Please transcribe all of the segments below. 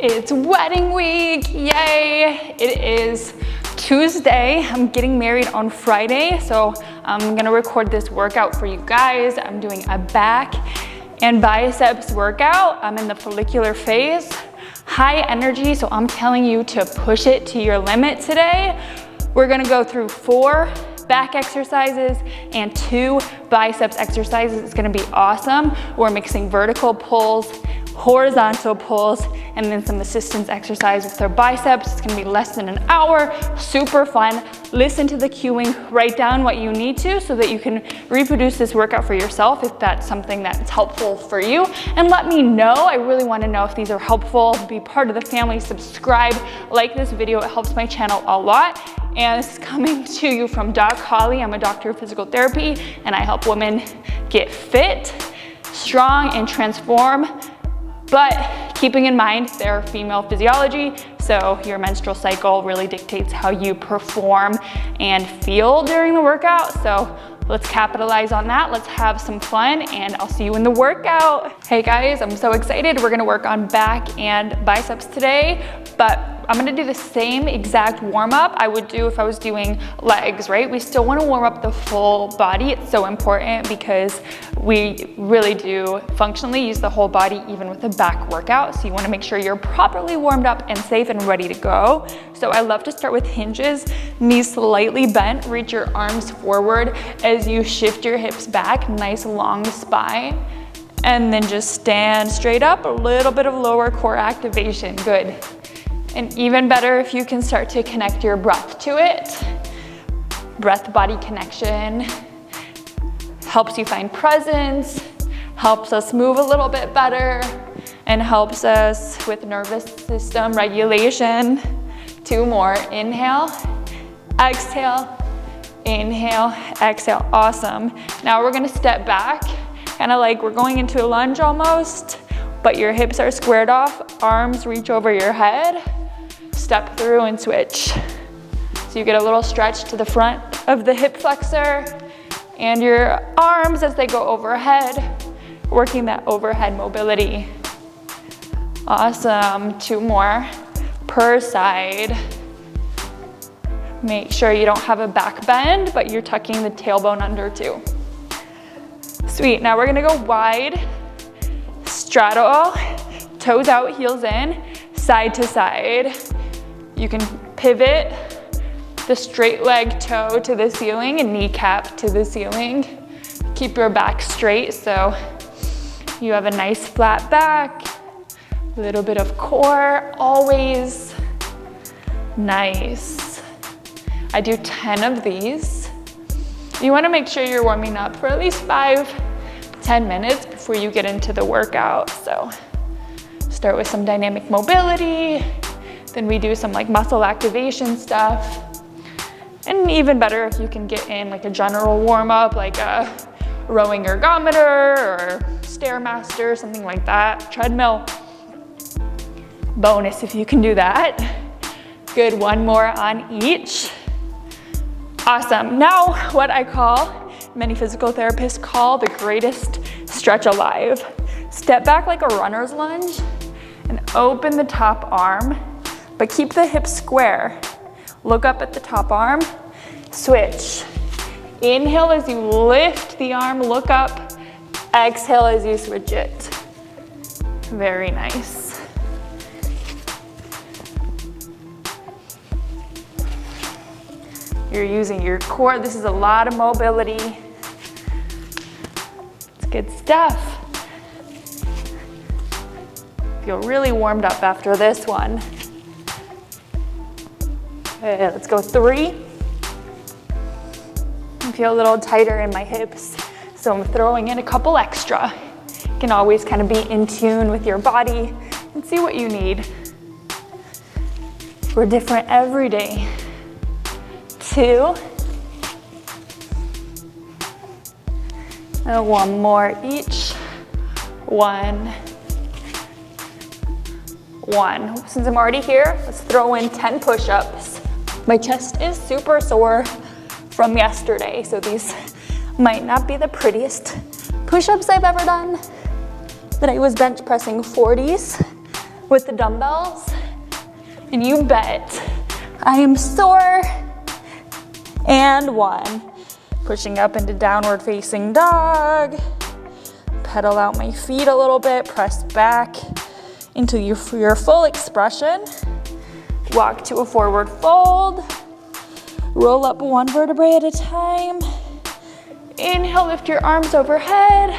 It's wedding week, yay! It is Tuesday. I'm getting married on Friday, so I'm gonna record this workout for you guys. I'm doing a back and biceps workout. I'm in the follicular phase, high energy, so I'm telling you to push it to your limit today. We're gonna go through 4 back exercises and 2 biceps exercises. It's gonna be awesome. We're mixing vertical pulls, horizontal pulls, and then some assistance exercise with our biceps. It's gonna be less than an hour, super fun. Listen to the cueing, write down what you need to so that you can reproduce this workout for yourself if that's something that's helpful for you. And let me know, I really wanna know if these are helpful. Be part of the family, subscribe, like this video, it helps my channel a lot. And this is coming to you from Doc Holly. I'm a doctor of physical therapy and I help women get fit, strong, and transform. But keeping in mind their female physiology, so your menstrual cycle really dictates how you perform and feel during the workout. So let's capitalize on that. Let's have some fun and I'll see you in the workout. Hey guys, I'm so excited. We're gonna work on back and biceps today, but I'm gonna do the same exact warm up I would do if I was doing legs, right? We still wanna warm up the full body. It's so important because we really do functionally use the whole body even with a back workout. So you wanna make sure you're properly warmed up and safe and ready to go. So I love to start with hinges, knees slightly bent, reach your arms forward as you shift your hips back, nice long spine. And then just stand straight up, a little bit of lower core activation, good. And even better if you can start to connect your breath to it. Breath-body connection helps you find presence, helps us move a little bit better, and helps us with nervous system regulation. 2 more, inhale, exhale, inhale, exhale, awesome. Now we're gonna step back, kind of like we're going into a lunge almost, but your hips are squared off, arms reach over your head, step through and switch. So you get a little stretch to the front of the hip flexor and your arms as they go overhead, working that overhead mobility. Awesome, 2 more per side. Make sure you don't have a back bend, but you're tucking the tailbone under too. Sweet, now we're gonna go wide, straddle, toes out, heels in, side to side. You can pivot the straight leg toe to the ceiling and kneecap to the ceiling. Keep your back straight so you have a nice flat back, a little bit of core, always. Nice. I do 10 of these. You wanna make sure you're warming up for at least 5 to 10 minutes before you get into the workout. So start with some dynamic mobility, then we do some like muscle activation stuff. And even better if you can get in like a general warm up, like a rowing ergometer or Stairmaster, something like that, treadmill. Bonus if you can do that. Good, 1 more on each. Awesome, now what I call, many physical therapists call the greatest stretch alive. Step back like a runner's lunge and open the top arm, but keep the hips square. Look up at the top arm, switch. Inhale as you lift the arm, look up. Exhale as you switch it. Very nice. You're using your core. This is a lot of mobility. It's good stuff. Feel really warmed up after this one. Okay, let's go 3. I feel a little tighter in my hips, so I'm throwing in a couple extra. You can always kind of be in tune with your body and see what you need. We're different every day. 2. And 1 more each. 1. 1. Since I'm already here, let's throw in 10 push-ups. My chest is super sore from yesterday, so these might not be the prettiest push-ups I've ever done. But I was bench pressing 40s with the dumbbells, and you bet I am sore. And 1. Pushing up into downward facing dog. Pedal out my feet a little bit, press back into your full expression. Walk to a forward fold. Roll up 1 vertebrae at a time. Inhale, lift your arms overhead.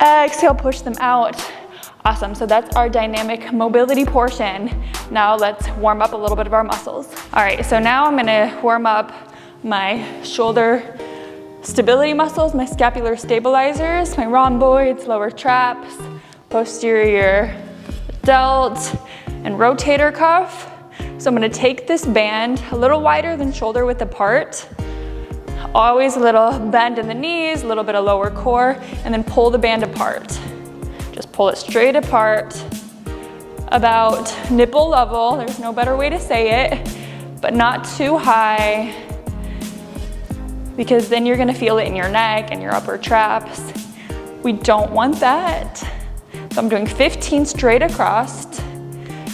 Exhale, push them out. Awesome, so that's our dynamic mobility portion. Now let's warm up a little bit of our muscles. All right, so now I'm gonna warm up my shoulder stability muscles, my scapular stabilizers, my rhomboids, lower traps, posterior delt, and rotator cuff. So I'm gonna take this band a little wider than shoulder width apart. Always a little bend in the knees, a little bit of lower core, and then pull the band apart. Just pull it straight apart, about nipple level. There's no better way to say it, but not too high, because then you're gonna feel it in your neck and your upper traps. We don't want that. So I'm doing 15 straight across.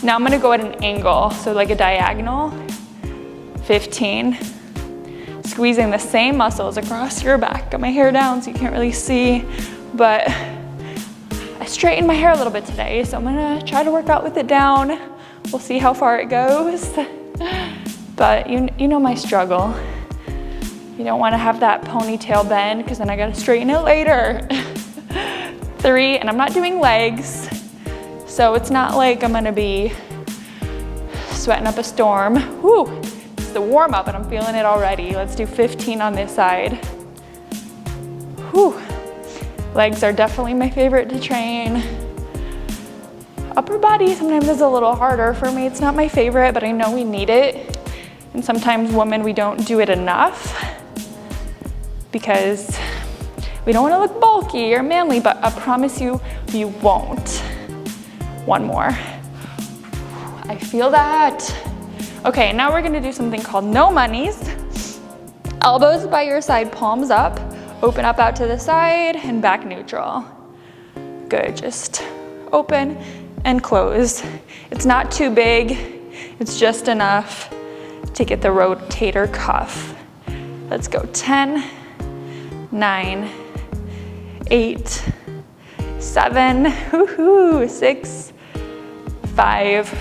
Now I'm gonna go at an angle, so like a diagonal, 15. Squeezing the same muscles across your back. Got my hair down so you can't really see, but I straightened my hair a little bit today, so I'm gonna try to work out with it down. We'll see how far it goes. But you know my struggle. You don't wanna have that ponytail bend, because then I gotta straighten it later. 3, and I'm not doing legs, so it's not like I'm gonna be sweating up a storm. Whew. The warm up, and I'm feeling it already. Let's do 15 on this side. Whew. Legs are definitely my favorite to train. Upper body sometimes is a little harder for me. It's not my favorite, but I know we need it. And sometimes women, we don't do it enough because we don't want to look bulky or manly, but I promise you, you won't. 1 more. I feel that. Okay, now we're gonna do something called no monies. Elbows by your side, palms up, open up out to the side, and back neutral. Good, just open and close. It's not too big, it's just enough to get the rotator cuff. Let's go 10, 9, 8, 7, 6, 5,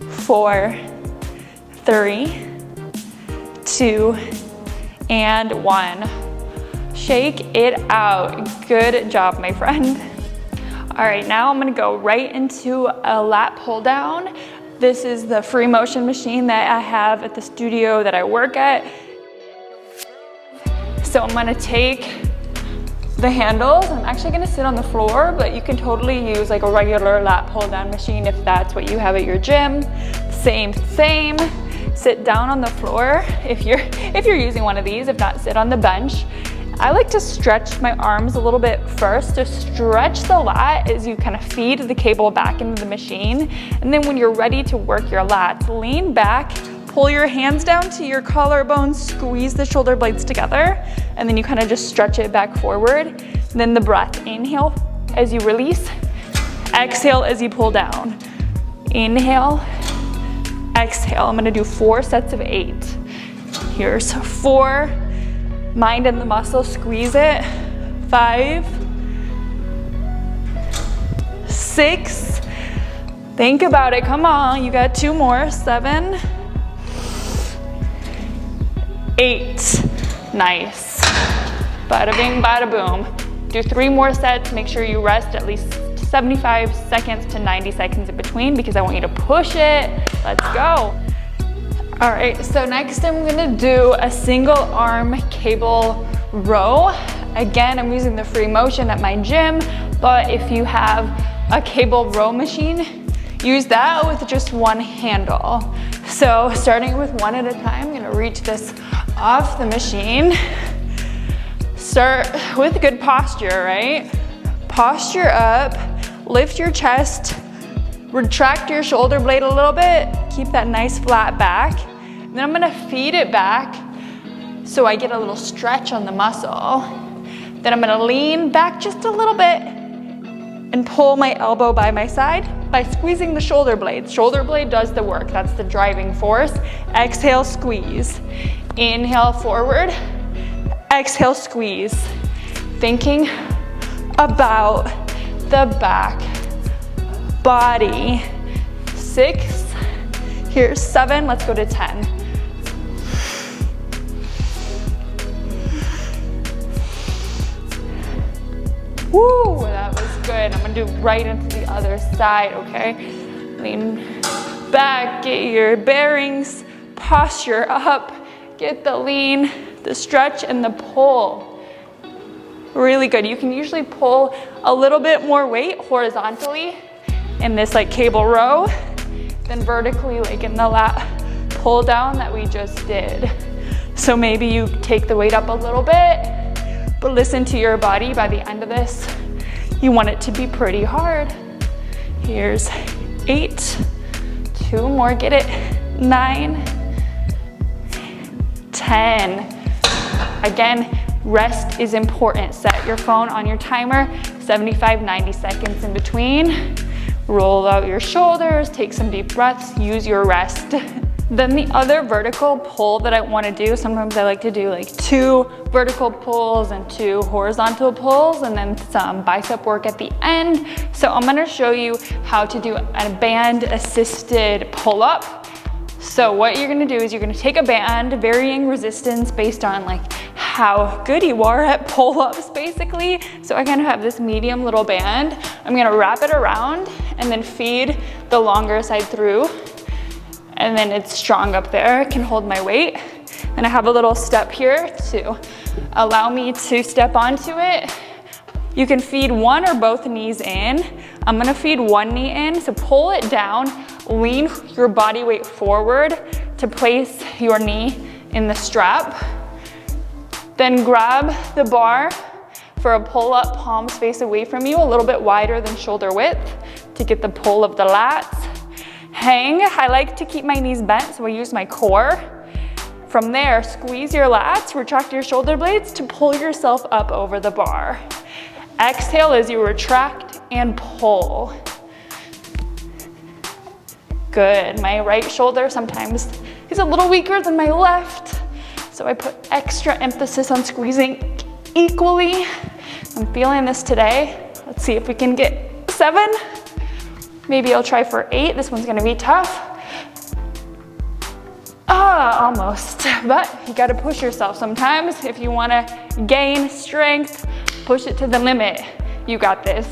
4, 3, 2, and 1. Shake it out. Good job, my friend. All right, now I'm gonna go right into a lat pull down. This is the free motion machine that I have at the studio that I work at. So I'm gonna take the handles. I'm actually gonna sit on the floor, but you can totally use like a regular lat pull down machine if that's what you have at your gym. Same. Sit down on the floor if you're using one of these. If not, sit on the bench. I like to stretch my arms a little bit first to stretch the lat as you kind of feed the cable back into the machine. And then when you're ready to work your lats, lean back, pull your hands down to your collarbones, squeeze the shoulder blades together, and then you kind of just stretch it back forward. And then the breath, inhale as you release, exhale as you pull down. Inhale, exhale. I'm gonna do 4 sets of 8. Here's 4. Mind and the muscle, squeeze it. 5, 6. Think about it, come on, you got 2 more. 7, 8. Nice. Bada bing, bada boom. Do 3 more sets. Make sure you rest at least 75 seconds to 90 seconds in between because I want you to push it. Let's go. All right, so next I'm gonna do a single arm cable row. Again, I'm using the free motion at my gym, but if you have a cable row machine, use that with just 1 handle. So starting with 1 at a time, I'm gonna reach this off the machine. Start with good posture, right? Posture up, lift your chest, retract your shoulder blade a little bit, keep that nice flat back. Then I'm gonna feed it back so I get a little stretch on the muscle. Then I'm gonna lean back just a little bit and pull my elbow by my side. by squeezing the shoulder blades. Shoulder blade does the work, that's the driving force. Exhale, squeeze. Inhale, forward. Exhale, squeeze. Thinking about the back body. 6, here's 7, let's go to 10. Woo, that was good. I'm gonna do right into the other side, okay? Lean back, get your bearings, posture up, get the lean, the stretch, and the pull. Really good. You can usually pull a little bit more weight horizontally in this like cable row than vertically like in the lat pull down that we just did. So maybe you take the weight up a little bit, but listen to your body. By the end of this, you want it to be pretty hard. Here's 8, 2 more, get it, 9, 10. Again, rest is important. Set your phone on your timer, 75, 90 seconds in between. Roll out your shoulders, take some deep breaths, use your rest. Then the other vertical pull that I want to do, sometimes I like to do like 2 vertical pulls and 2 horizontal pulls and then some bicep work at the end. So I'm going to show you how to do a band assisted pull up. So what you're going to do is you're going to take a band, varying resistance based on like how good you are at pull-ups basically. So I kind of have this medium little band. I'm going to wrap it around and then feed the longer side through. And then it's strong up there, it can hold my weight. And I have a little step here to allow me to step onto it. You can feed one or both knees in. I'm gonna feed one knee in, so pull it down, lean your body weight forward to place your knee in the strap. Then grab the bar for a pull-up, palms face away from you, a little bit wider than shoulder width to get the pull of the lats. Hang, I like to keep my knees bent, so I use my core. From there, squeeze your lats, retract your shoulder blades to pull yourself up over the bar. Exhale as you retract and pull. Good, my right shoulder sometimes is a little weaker than my left, so I put extra emphasis on squeezing equally. I'm feeling this today. Let's see if we can get 7. Maybe I'll try for 8. This one's gonna be tough. Almost, but you gotta push yourself sometimes. If you wanna gain strength, push it to the limit. You got this.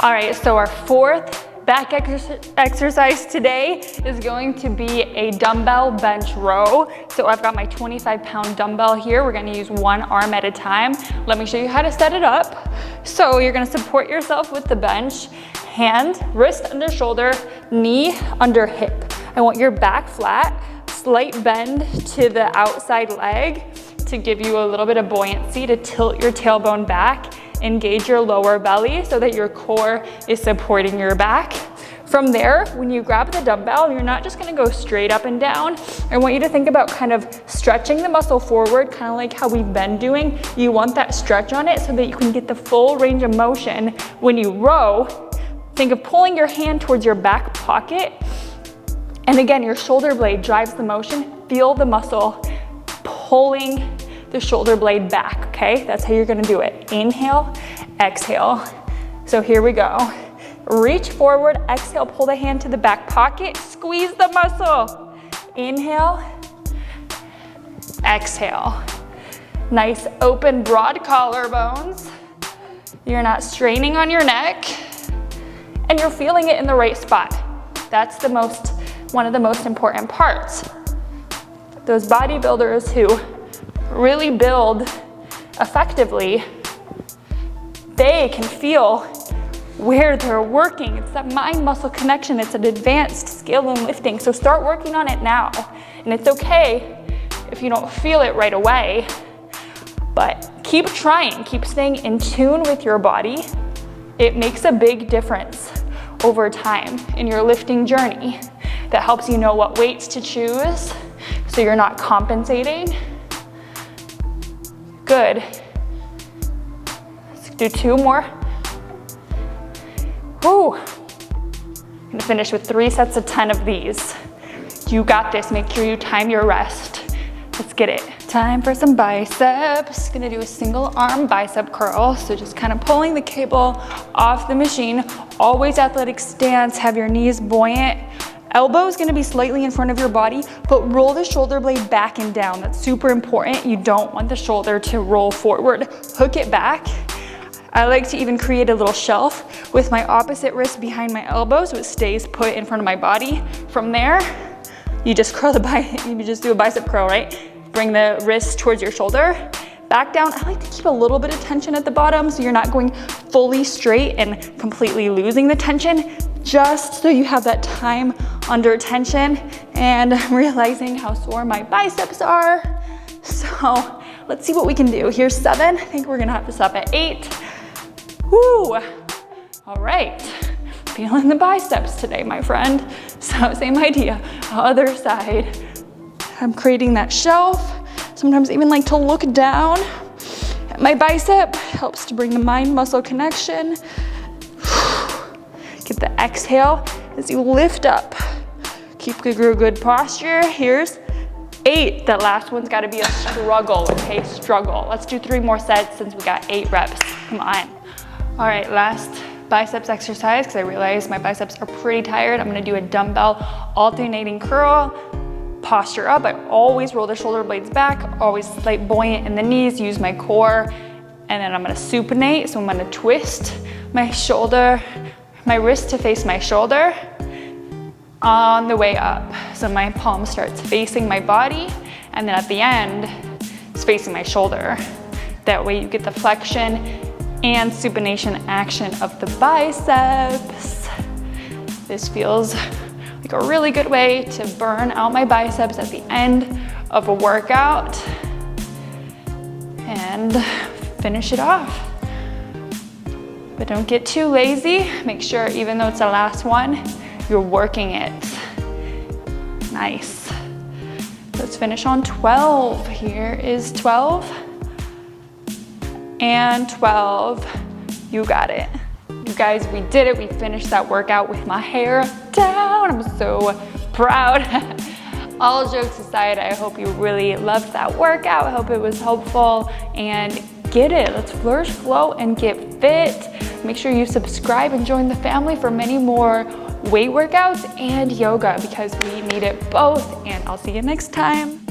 All right, so our 4th back exercise today is going to be a dumbbell bench row. So I've got my 25-pound dumbbell here. We're gonna use one arm at a time. Let me show you how to set it up. So you're gonna support yourself with the bench, hand, wrist under shoulder, knee under hip. I want your back flat, slight bend to the outside leg to give you a little bit of buoyancy to tilt your tailbone back, engage your lower belly so that your core is supporting your back. From there, when you grab the dumbbell, you're not just gonna go straight up and down. I want you to think about kind of stretching the muscle forward, kind of like how we've been doing. You want that stretch on it so that you can get the full range of motion. When you row, think of pulling your hand towards your back pocket. And again, your shoulder blade drives the motion. Feel the muscle pulling the shoulder blade back, okay? That's how you're gonna do it. Inhale, exhale. So here we go. Reach forward, exhale, pull the hand to the back pocket, squeeze the muscle. Inhale, exhale. Nice open, broad collarbones. You're not straining on your neck, and you're feeling it in the right spot. That's one of the most important parts. Those bodybuilders who really build effectively, they can feel where they're working. It's that mind-muscle connection. It's an advanced skill in lifting. So start working on it now. And it's okay if you don't feel it right away, but keep trying, keep staying in tune with your body. It makes a big difference over time in your lifting journey. That helps you know what weights to choose so you're not compensating. Good. Let's do 2 more. Woo. gonna finish with 3 sets of 10 of these. You got this, make sure you time your rest. Let's get it. Time for some biceps. Gonna do a single arm bicep curl. So just kind of pulling the cable off the machine. Always athletic stance, have your knees buoyant. Elbow is gonna be slightly in front of your body, but roll the shoulder blade back and down. That's super important. You don't want the shoulder to roll forward. Hook it back. I like to even create a little shelf with my opposite wrist behind my elbow so it stays put in front of my body. From there, you just curl you just do a bicep curl, right? Bring the wrist towards your shoulder, back down. I like to keep a little bit of tension at the bottom so you're not going fully straight and completely losing the tension, just so you have that time under tension. And I'm realizing how sore my biceps are. So let's see what we can do. Here's 7. I think we're gonna have to stop at 8. Woo! All right, feeling the biceps today, my friend. So same idea, other side. I'm creating that shelf. Sometimes I even like to look down at my bicep. Helps to bring the mind-muscle connection. Get the exhale as you lift up. Keep good posture. Here's 8. That last one's gotta be a struggle, okay? Struggle. Let's do 3 more sets since we got 8 reps. Come on. All right, last biceps exercise, because I realize my biceps are pretty tired. I'm gonna do a dumbbell alternating curl. Posture up. I always roll the shoulder blades back, always slight buoyant in the knees, use my core, and then I'm gonna supinate. So I'm gonna twist my shoulder, my wrist to face my shoulder on the way up. So my palm starts facing my body, and then at the end, it's facing my shoulder. That way you get the flexion and supination action of the biceps. This feels like a really good way to burn out my biceps at the end of a workout and finish it off. But don't get too lazy. Make sure, even though it's the last one, you're working it. Nice. Let's finish on 12. Here is 12. And 12, you got it. You guys, we did it. We finished that workout with my hair down. I'm so proud. All jokes aside, I hope you really loved that workout. I hope it was helpful, and get it. Let's flourish, flow, and get fit. Make sure you subscribe and join the family for many more weight workouts and yoga, because we need it both. And I'll see you next time.